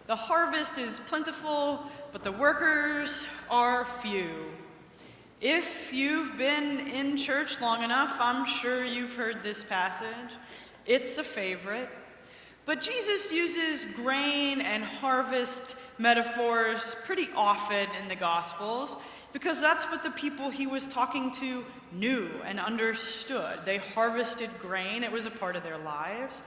The harvest is plentiful, but the workers are few. If you've been in church long enough, I'm sure you've heard this passage. It's a favorite. But Jesus uses grain and harvest metaphors pretty often in the Gospels because that's what the people he was talking to knew and understood. They harvested grain, it was a part of their lives.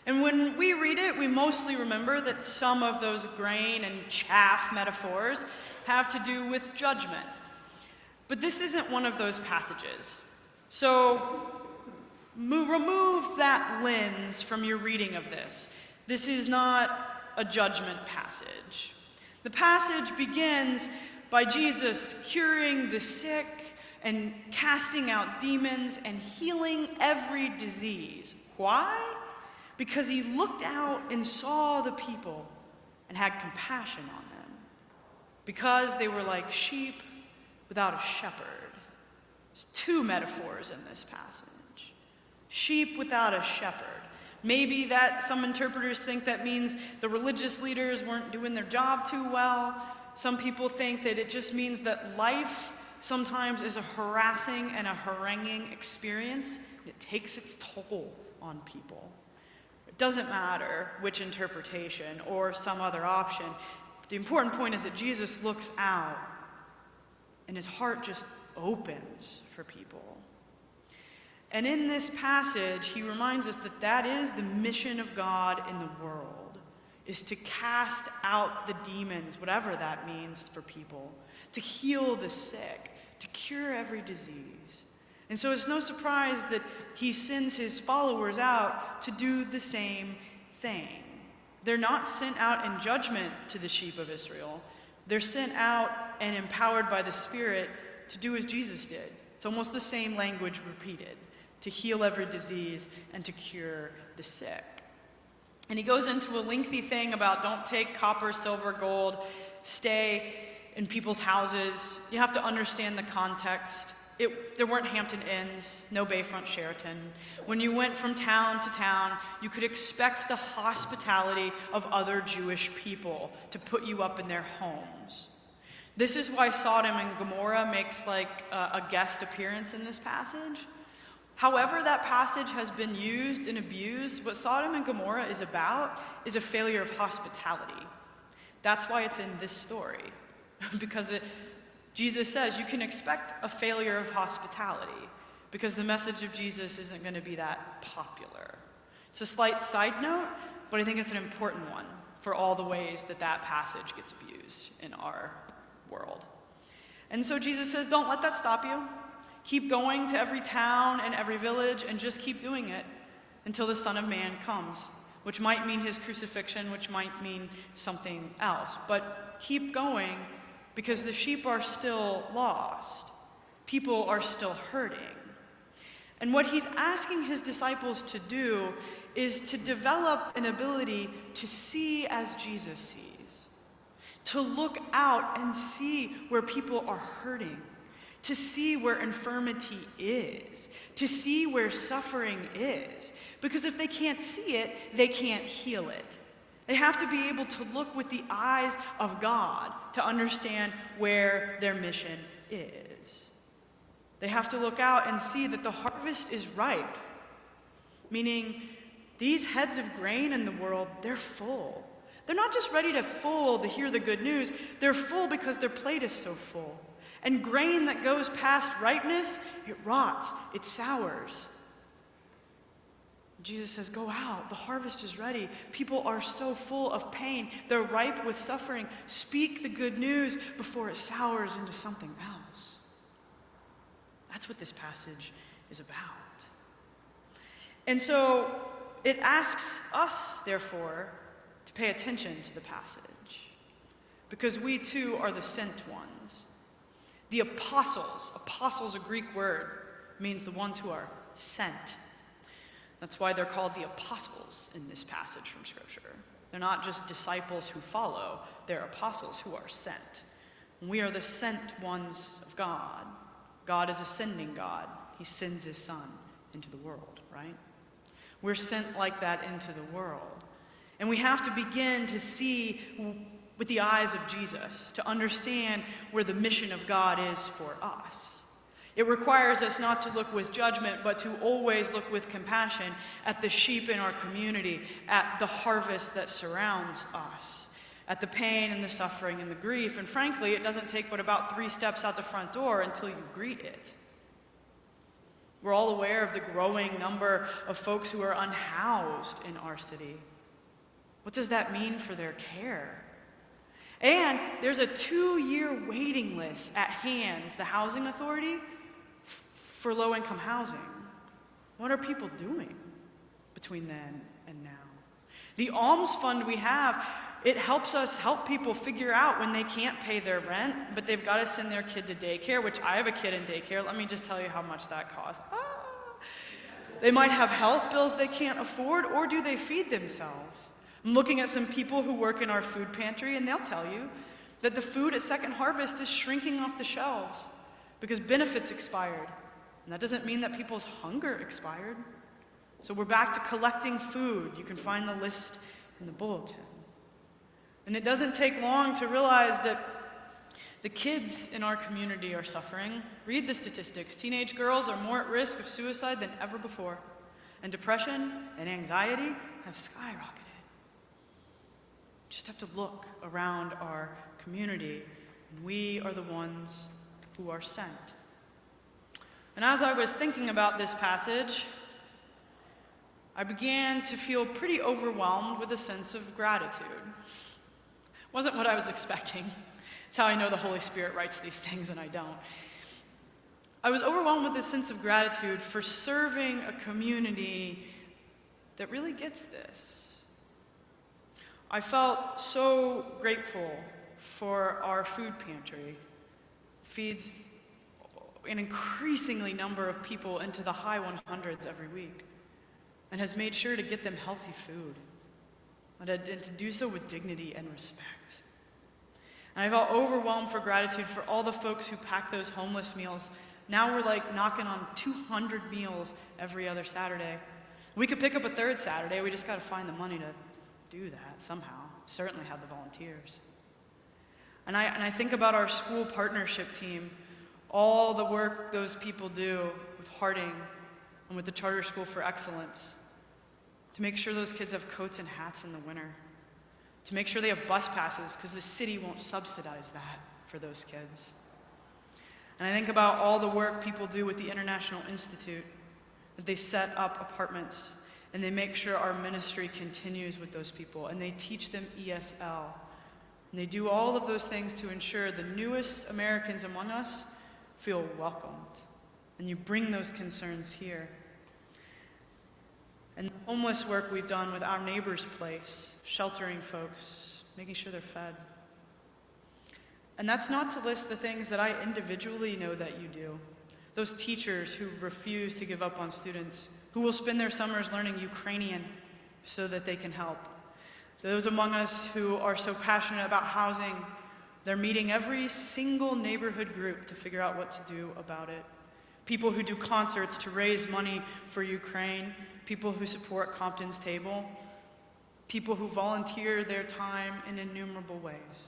And when we read it, we mostly remember that some of those grain and chaff metaphors have to do with judgment. But this isn't one of those passages. So remove that lens from your reading of this. This is not a judgment passage. The passage begins by Jesus curing the sick and casting out demons and healing every disease. Why? Because he looked out and saw the people and had compassion on them. Because they were like sheep without a shepherd. There's two metaphors in this passage. Sheep without a shepherd. Maybe that some interpreters think that means the religious leaders weren't doing their job too well. Some people think that it just means that life sometimes is a harassing and a haranguing experience. It takes its toll on people. It doesn't matter which interpretation or some other option. The important point is that Jesus looks out and his heart just opens for people. And in this passage, he reminds us that that is the mission of God in the world, is to cast out the demons, whatever that means for people, to heal the sick, to cure every disease. And so it's no surprise that he sends his followers out to do the same thing. They're not sent out in judgment to the sheep of Israel. They're sent out and empowered by the Spirit to do as Jesus did. It's almost the same language repeated, to heal every disease and to cure the sick. And he goes into a lengthy thing about don't take copper, silver, gold, stay in people's houses. You have to understand the context. There weren't Hampton Inns, no Bayfront Sheraton. When you went from town to town, you could expect the hospitality of other Jewish people to put you up in their homes. This is why Sodom and Gomorrah makes like a guest appearance in this passage. However that passage has been used and abused, what Sodom and Gomorrah is about is a failure of hospitality. That's why it's in this story, because Jesus says you can expect a failure of hospitality because the message of Jesus isn't going to be that popular. It's a slight side note, but I think it's an important one for all the ways that that passage gets abused in our world. And so Jesus says, don't let that stop you. Keep going to every town and every village and just keep doing it until the Son of Man comes, which might mean his crucifixion, which might mean something else. But keep going because the sheep are still lost. People are still hurting. And what he's asking his disciples to do is to develop an ability to see as Jesus sees, to look out and see where people are hurting, to see where infirmity is, to see where suffering is. Because if they can't see it, they can't heal it. They have to be able to look with the eyes of God to understand where their mission is. They have to look out and see that the harvest is ripe, meaning these heads of grain in the world, they're full. They're not just ready to hear the good news, they're full because their plate is so full. And grain that goes past ripeness, it rots, it sours. Jesus says, go out, the harvest is ready. People are so full of pain, they're ripe with suffering. Speak the good news before it sours into something else. That's what this passage is about. And so it asks us, therefore, to pay attention to the passage, because we too are the sent ones. The apostles, a Greek word, means the ones who are sent. That's why they're called the apostles in this passage from Scripture. They're not just disciples who follow, they're apostles who are sent. And we are the sent ones of God. God is a sending God. He sends his Son into the world, right? We're sent like that into the world. And we have to begin to see with the eyes of Jesus, to understand where the mission of God is for us. It requires us not to look with judgment, but to always look with compassion at the sheep in our community, at the harvest that surrounds us, at the pain and the suffering and the grief. And frankly, it doesn't take but about 3 steps out the front door until you greet it. We're all aware of the growing number of folks who are unhoused in our city. What does that mean for their care? And there's a 2-year waiting list at HANDS, the Housing Authority, for low-income housing. What are people doing between then and now? The alms fund we have, it helps us help people figure out when they can't pay their rent, but they've got to send their kid to daycare, which I have a kid in daycare. Let me just tell you how much that costs. They might have health bills they can't afford, or do they feed themselves? I'm looking at some people who work in our food pantry, and they'll tell you that the food at Second Harvest is shrinking off the shelves because benefits expired. And that doesn't mean that people's hunger expired. So we're back to collecting food. You can find the list in the bulletin. And it doesn't take long to realize that the kids in our community are suffering. Read the statistics. Teenage girls are more at risk of suicide than ever before. And depression and anxiety have skyrocketed. Just have to look around our community, and we are the ones who are sent. And as I was thinking about this passage, I began to feel pretty overwhelmed with a sense of gratitude. It wasn't what I was expecting. It's how I know the Holy Spirit writes these things and I don't. I was overwhelmed with a sense of gratitude for serving a community that really gets this. I felt so grateful for our food pantry. Feeds an increasingly number of people into the high 100s every week and has made sure to get them healthy food and to do so with dignity and respect. And I felt overwhelmed for gratitude for all the folks who pack those homeless meals. Now we're like knocking on 200 meals every other Saturday. We could pick up a 3rd Saturday, we just got to find the money to do that somehow. Certainly have the volunteers. And I think about our school partnership team, all the work those people do with Harding and with the Charter School for Excellence to make sure those kids have coats and hats in the winter, to make sure they have bus passes because the city won't subsidize that for those kids. And I think about all the work people do with the International Institute, that they set up apartments and they make sure our ministry continues with those people, and they teach them ESL. And they do all of those things to ensure the newest Americans among us feel welcomed. And you bring those concerns here. And the homeless work we've done with Our Neighbor's Place, sheltering folks, making sure they're fed. And that's not to list the things that I individually know that you do. Those teachers who refuse to give up on students, who will spend their summers learning Ukrainian so that they can help. Those among us who are so passionate about housing, they're meeting every single neighborhood group to figure out what to do about it. People who do concerts to raise money for Ukraine, people who support Compton's Table, people who volunteer their time in innumerable ways.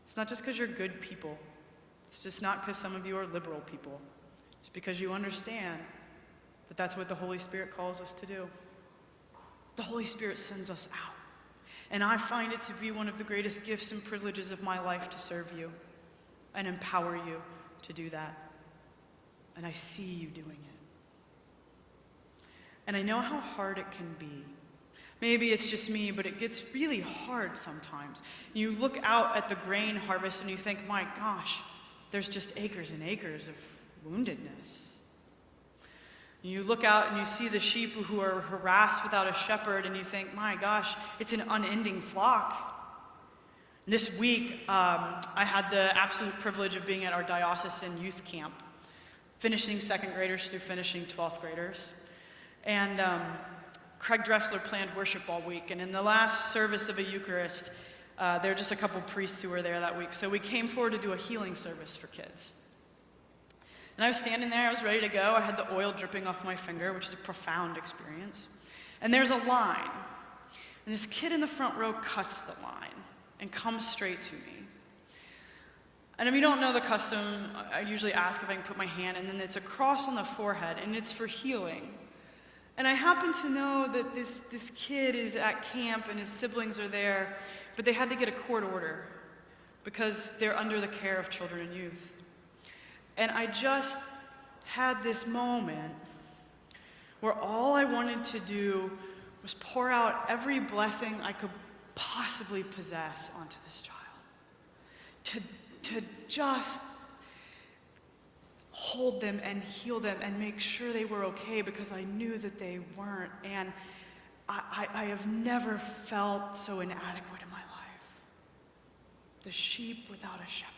It's not just because you're good people. It's just not because some of you are liberal people. It's because you understand that that's what the Holy Spirit calls us to do. The Holy Spirit sends us out. And I find it to be one of the greatest gifts and privileges of my life to serve you and empower you to do that. And I see you doing it. And I know how hard it can be. Maybe it's just me, but it gets really hard sometimes. You look out at the grain harvest and you think, my gosh, there's just acres and acres of woundedness. You look out and you see the sheep who are harassed without a shepherd, and you think, my gosh, it's an unending flock. This week, I had the absolute privilege of being at our diocesan youth camp, finishing 2nd graders through finishing 12th graders. And Craig Dressler planned worship all week, and in the last service of a Eucharist, there were just a couple priests who were there that week, so we came forward to do a healing service for kids. And I was standing there, I was ready to go. I had the oil dripping off my finger, which is a profound experience. And there's a line. And this kid in the front row cuts the line and comes straight to me. And if you don't know the custom, I usually ask if I can put my hand, and then it's a cross on the forehead, and it's for healing. And I happen to know that this kid is at camp and his siblings are there, but they had to get a court order because they're under the care of children and youth. And I just had this moment where all I wanted to do was pour out every blessing I could possibly possess onto this child. To just hold them and heal them and make sure they were okay, because I knew that they weren't. And I have never felt so inadequate in my life. The sheep without a shepherd.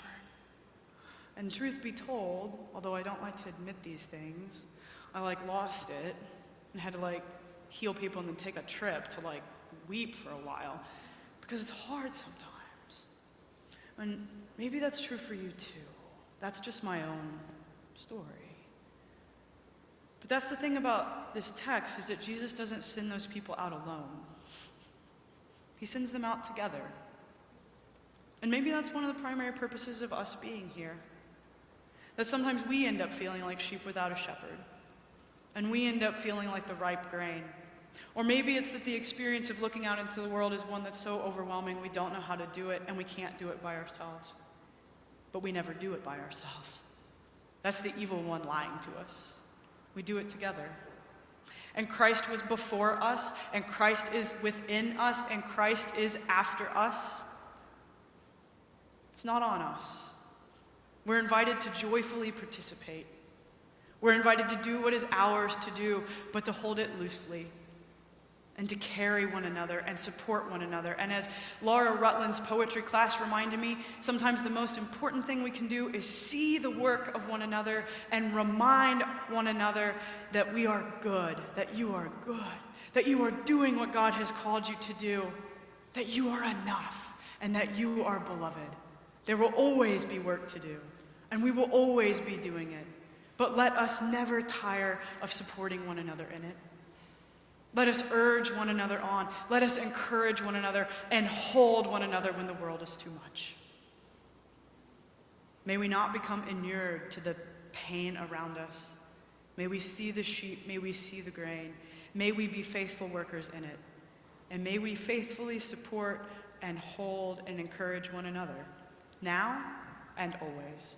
And truth be told, although I don't like to admit these things, I lost it and had to heal people and then take a trip to weep for a while, because it's hard sometimes. And maybe that's true for you too. That's just my own story. But that's the thing about this text, is that Jesus doesn't send those people out alone. He sends them out together. And maybe that's one of the primary purposes of us being here. That sometimes we end up feeling like sheep without a shepherd. And we end up feeling like the ripe grain. Or maybe it's that the experience of looking out into the world is one that's so overwhelming we don't know how to do it, and we can't do it by ourselves. But we never do it by ourselves. That's the evil one lying to us. We do it together. And Christ was before us, and Christ is within us, and Christ is after us. It's not on us. We're invited to joyfully participate. We're invited to do what is ours to do, but to hold it loosely, and to carry one another and support one another. And as Laura Rutland's poetry class reminded me, sometimes the most important thing we can do is see the work of one another and remind one another that we are good, that you are good, that you are doing what God has called you to do, that you are enough, and that you are beloved. There will always be work to do, and we will always be doing it. But let us never tire of supporting one another in it. Let us urge one another on. Let us encourage one another and hold one another when the world is too much. May we not become inured to the pain around us. May we see the sheep. May we see the grain. May we be faithful workers in it. And may we faithfully support and hold and encourage one another, now and always.